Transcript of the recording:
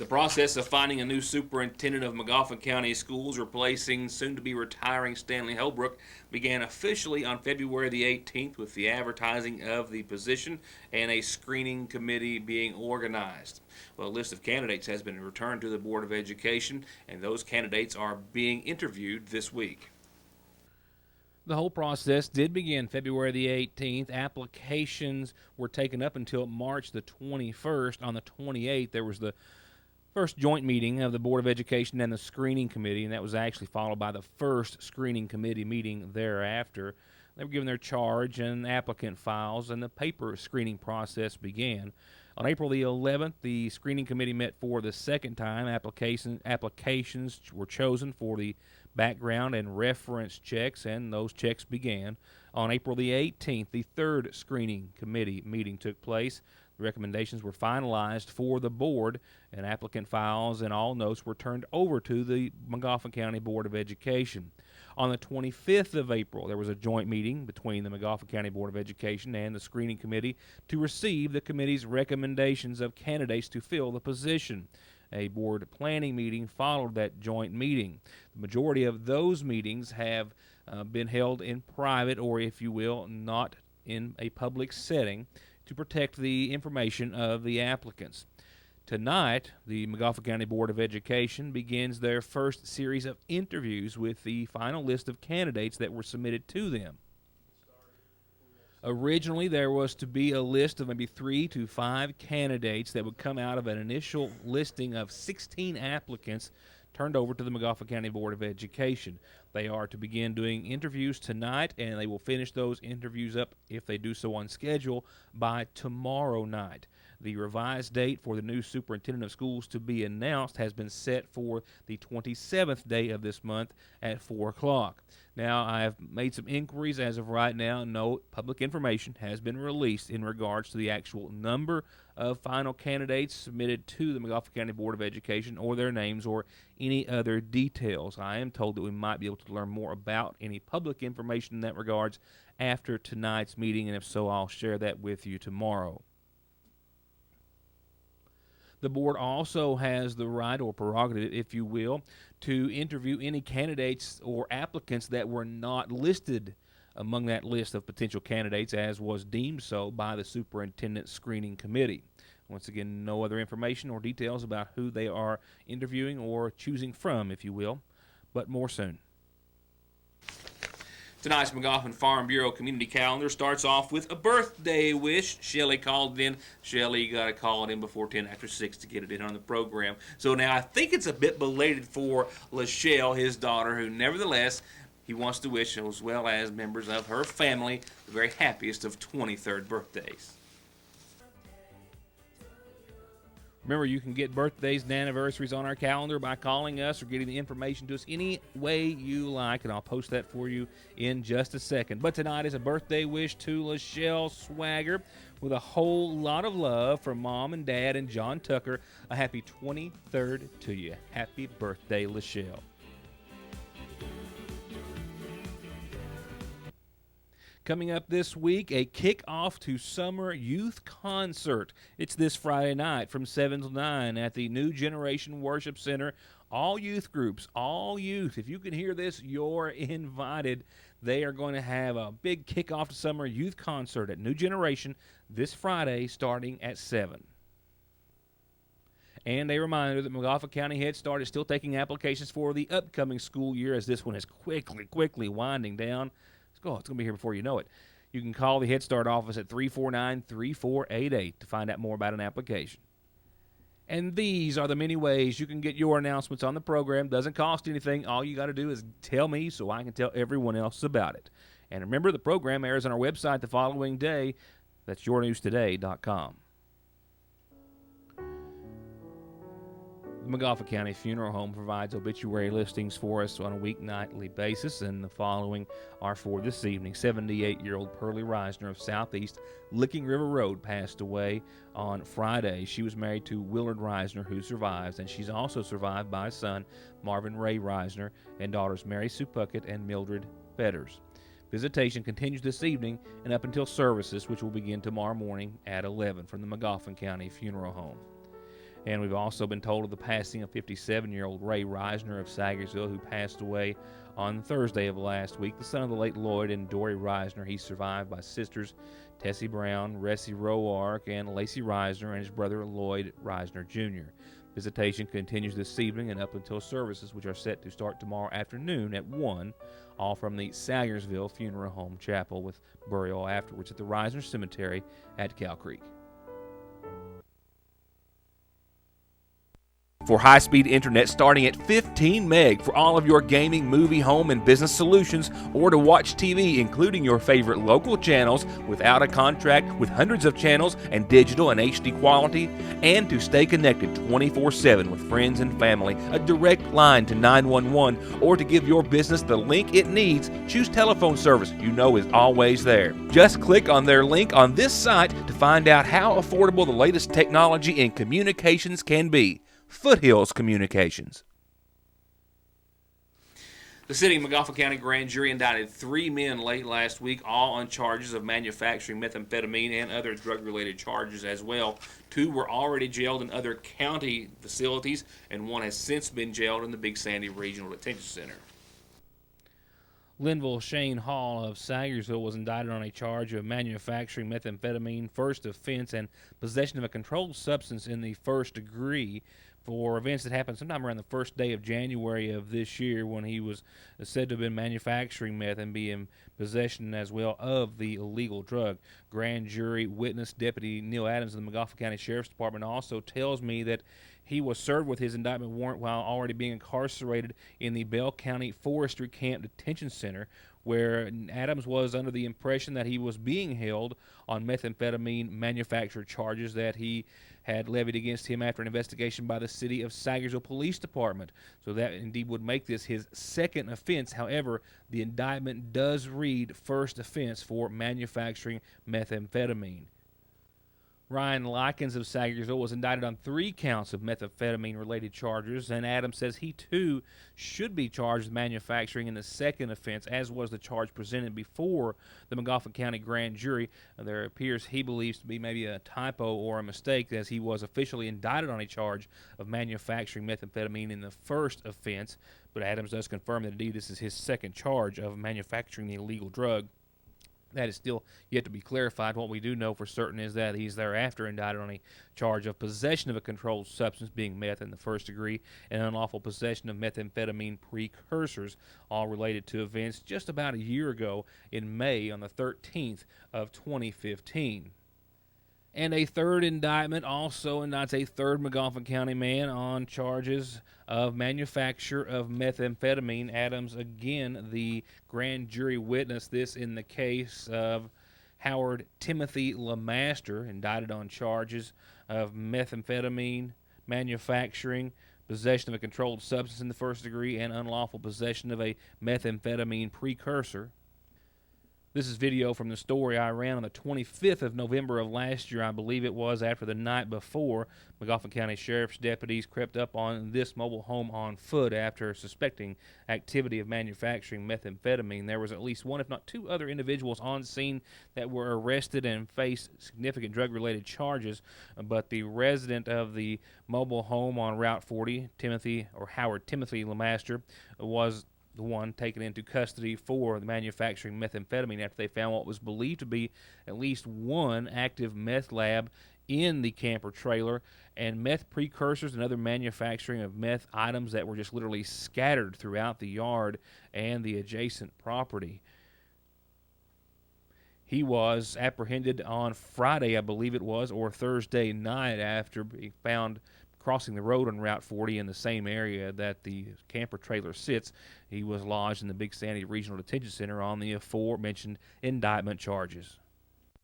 The process of finding a new superintendent of Magoffin County Schools, replacing soon-to-be retiring Stanley Holbrook, began officially on February the 18th with the advertising of the position and a screening committee being organized. Well, a list of candidates has been returned to the Board of Education, and those candidates are being interviewed this week. The whole process did begin February the 18th. Applications were taken up until March the 21st. On the 28th, there was the first joint meeting of the Board of Education and the Screening Committee, and that was actually followed by the first Screening Committee meeting thereafter. They were given their charge and applicant files, and the paper screening process began. On April the 11th, the Screening Committee met for the second time. Applications were chosen for the background and reference checks, and those checks began. On April the 18th, the third Screening Committee meeting took place. The recommendations were finalized for the board, and applicant files and all notes were turned over to the Magoffin County Board of Education. On the 25th of April, there was a joint meeting between the Magoffin County Board of Education and the Screening Committee to receive the committee's recommendations of candidates to fill the position. A board planning meeting followed that joint meeting. The majority of those meetings have been held in private, or if you will, not in a public setting, to protect the information of the applicants. Tonight, the Magoffin County Board of Education begins their first series of interviews with the final list of candidates that were submitted to them. Originally, there was to be a list of maybe 3 to 5 candidates that would come out of an initial listing of 16 applicants turned over to the Magoffin County Board of Education. They are to begin doing interviews tonight, and they will finish those interviews up, if they do so on schedule, by tomorrow night. The revised date for the new superintendent of schools to be announced has been set for the 27th day of this month at 4 o'clock. Now, I have made some inquiries as of right now. No public information has been released in regards to the actual number of final candidates submitted to the Magoffin County Board of Education, or their names, or any other details. I am told that we might be able to learn more about any public information in that regards after tonight's meeting, and if so, I'll share that with you tomorrow. The board also has the right, or prerogative, if you will, to interview any candidates or applicants that were not listed among that list of potential candidates, as was deemed so by the Superintendent Screening Committee. Once again, no other information or details about who they are interviewing or choosing from, if you will, but more soon. Tonight's Magoffin Farm Bureau community calendar starts off with a birthday wish. Shelly called in. Shelly, you got to call it in before 10 after 6 to get it in on the program. So now I think it's a bit belated for Lachelle, his daughter, who nevertheless, he wants to wish, as well as members of her family, the very happiest of 23rd birthdays. Remember, you can get birthdays and anniversaries on our calendar by calling us or getting the information to us any way you like, and I'll post that for you in just a second. But tonight is a birthday wish to Lachelle Swagger with a whole lot of love from Mom and Dad and John Tucker. A happy 23rd to you. Happy birthday, Lachelle. Coming up this week, a kickoff to summer youth concert. It's this Friday night from 7 to 9 at the New Generation Worship Center. All youth groups, all youth, if you can hear this, you're invited. They are going to have a big kickoff to summer youth concert at New Generation this Friday starting at 7. And a reminder that Magoffin County Head Start is still taking applications for the upcoming school year, as this one is quickly winding down. It's going to be here before you know it. You can call the Head Start office at 349-3488 to find out more about an application. And these are the many ways you can get your announcements on the program. Doesn't cost anything. All you got to do is tell me so I can tell everyone else about it. And remember, the program airs on our website the following day. That's yournewstoday.com. The Magoffin County Funeral Home provides obituary listings for us on a weeknightly basis, and the following are for this evening. 78-year-old Pearlie Reisner of Southeast Licking River Road passed away on Friday. She was married to Willard Reisner, who survives, and she's also survived by a son, Marvin Ray Reisner, and daughters Mary Sue Puckett and Mildred Fetters. Visitation continues this evening and up until services, which will begin tomorrow morning at 11 from the Magoffin County Funeral Home. And we've also been told of the passing of 57-year-old Ray Reisner of Sagersville, who passed away on Thursday of last week, the son of the late Lloyd and Dory Reisner. He's survived by sisters Tessie Brown, Ressie Roark, and Lacey Reisner, and his brother Lloyd Reisner Jr. Visitation continues this evening and up until services, which are set to start tomorrow afternoon at 1, all from the Sagersville Funeral Home Chapel, with burial afterwards at the Reisner Cemetery at Cow Creek. For high-speed internet starting at 15 meg for all of your gaming, movie, home, and business solutions, or to watch TV, including your favorite local channels without a contract, with hundreds of channels and digital and HD quality, and to stay connected 24/7 with friends and family, a direct line to 911, or to give your business the link it needs, choose telephone service you know is always there. Just click on their link on this site to find out how affordable the latest technology in communications can be. Foothills Communications. The sitting McGoffin County Grand Jury indicted 3 men late last week, all on charges of manufacturing methamphetamine and other drug-related charges as well. 2 were already jailed in other county facilities, and 1 has since been jailed in the Big Sandy Regional Detention Center. Linville Shane Hall of Sagersville was indicted on a charge of manufacturing methamphetamine, first offense, and possession of a controlled substance in the first degree for events that happened sometime around the first day of January of this year, when he was said to have been manufacturing meth and be in possession as well of the illegal drug. Grand jury witness Deputy Neil Adams of the McGoffin County Sheriff's Department also tells me that he was served with his indictment warrant while already being incarcerated in the Bell County Forestry Camp Detention Center, where Adams was under the impression that he was being held on methamphetamine manufacture charges that he had levied against him after an investigation by the City of Sagersville Police Department. So that indeed would make this his second offense. However, the indictment does read first offense for manufacturing methamphetamine. Ryan Likens of Sagersville was indicted on 3 counts of methamphetamine-related charges, and Adams says he, too, should be charged with manufacturing in the second offense, as was the charge presented before the McGoffin County Grand Jury. There appears, he believes, to be maybe a typo or a mistake, as he was officially indicted on a charge of manufacturing methamphetamine in the first offense, but Adams does confirm that, indeed, this is his second charge of manufacturing the illegal drug. That is still yet to be clarified. What we do know for certain is that he's thereafter indicted on a charge of possession of a controlled substance, being meth in the first degree, and unlawful possession of methamphetamine precursors, all related to events just about a year ago in May on the 13th of 2015. And a third indictment also indicts a third McGoffin County man on charges of manufacture of methamphetamine. Adams, again, the grand jury witness, this in the case of Howard Timothy LeMaster, indicted on charges of methamphetamine manufacturing, possession of a controlled substance in the first degree, and unlawful possession of a methamphetamine precursor. This is video from the story I ran on the 25th of November of last year, I believe it was, after the night before. McGoffin County Sheriff's deputies crept up on this mobile home on foot after suspecting activity of manufacturing methamphetamine. There was at least 1, if not 2 other individuals on scene that were arrested and faced significant drug-related charges, but the resident of the mobile home on Route 40, Howard Timothy LeMaster, was the one taken into custody for the manufacturing methamphetamine after they found what was believed to be at least 1 active meth lab in the camper trailer, and meth precursors and other manufacturing of meth items that were just literally scattered throughout the yard and the adjacent property. He was apprehended on Friday, I believe it was, or Thursday night, after being found crossing the road on Route 40 in the same area that the camper trailer sits. He was lodged in the Big Sandy Regional Detention Center on the aforementioned indictment charges.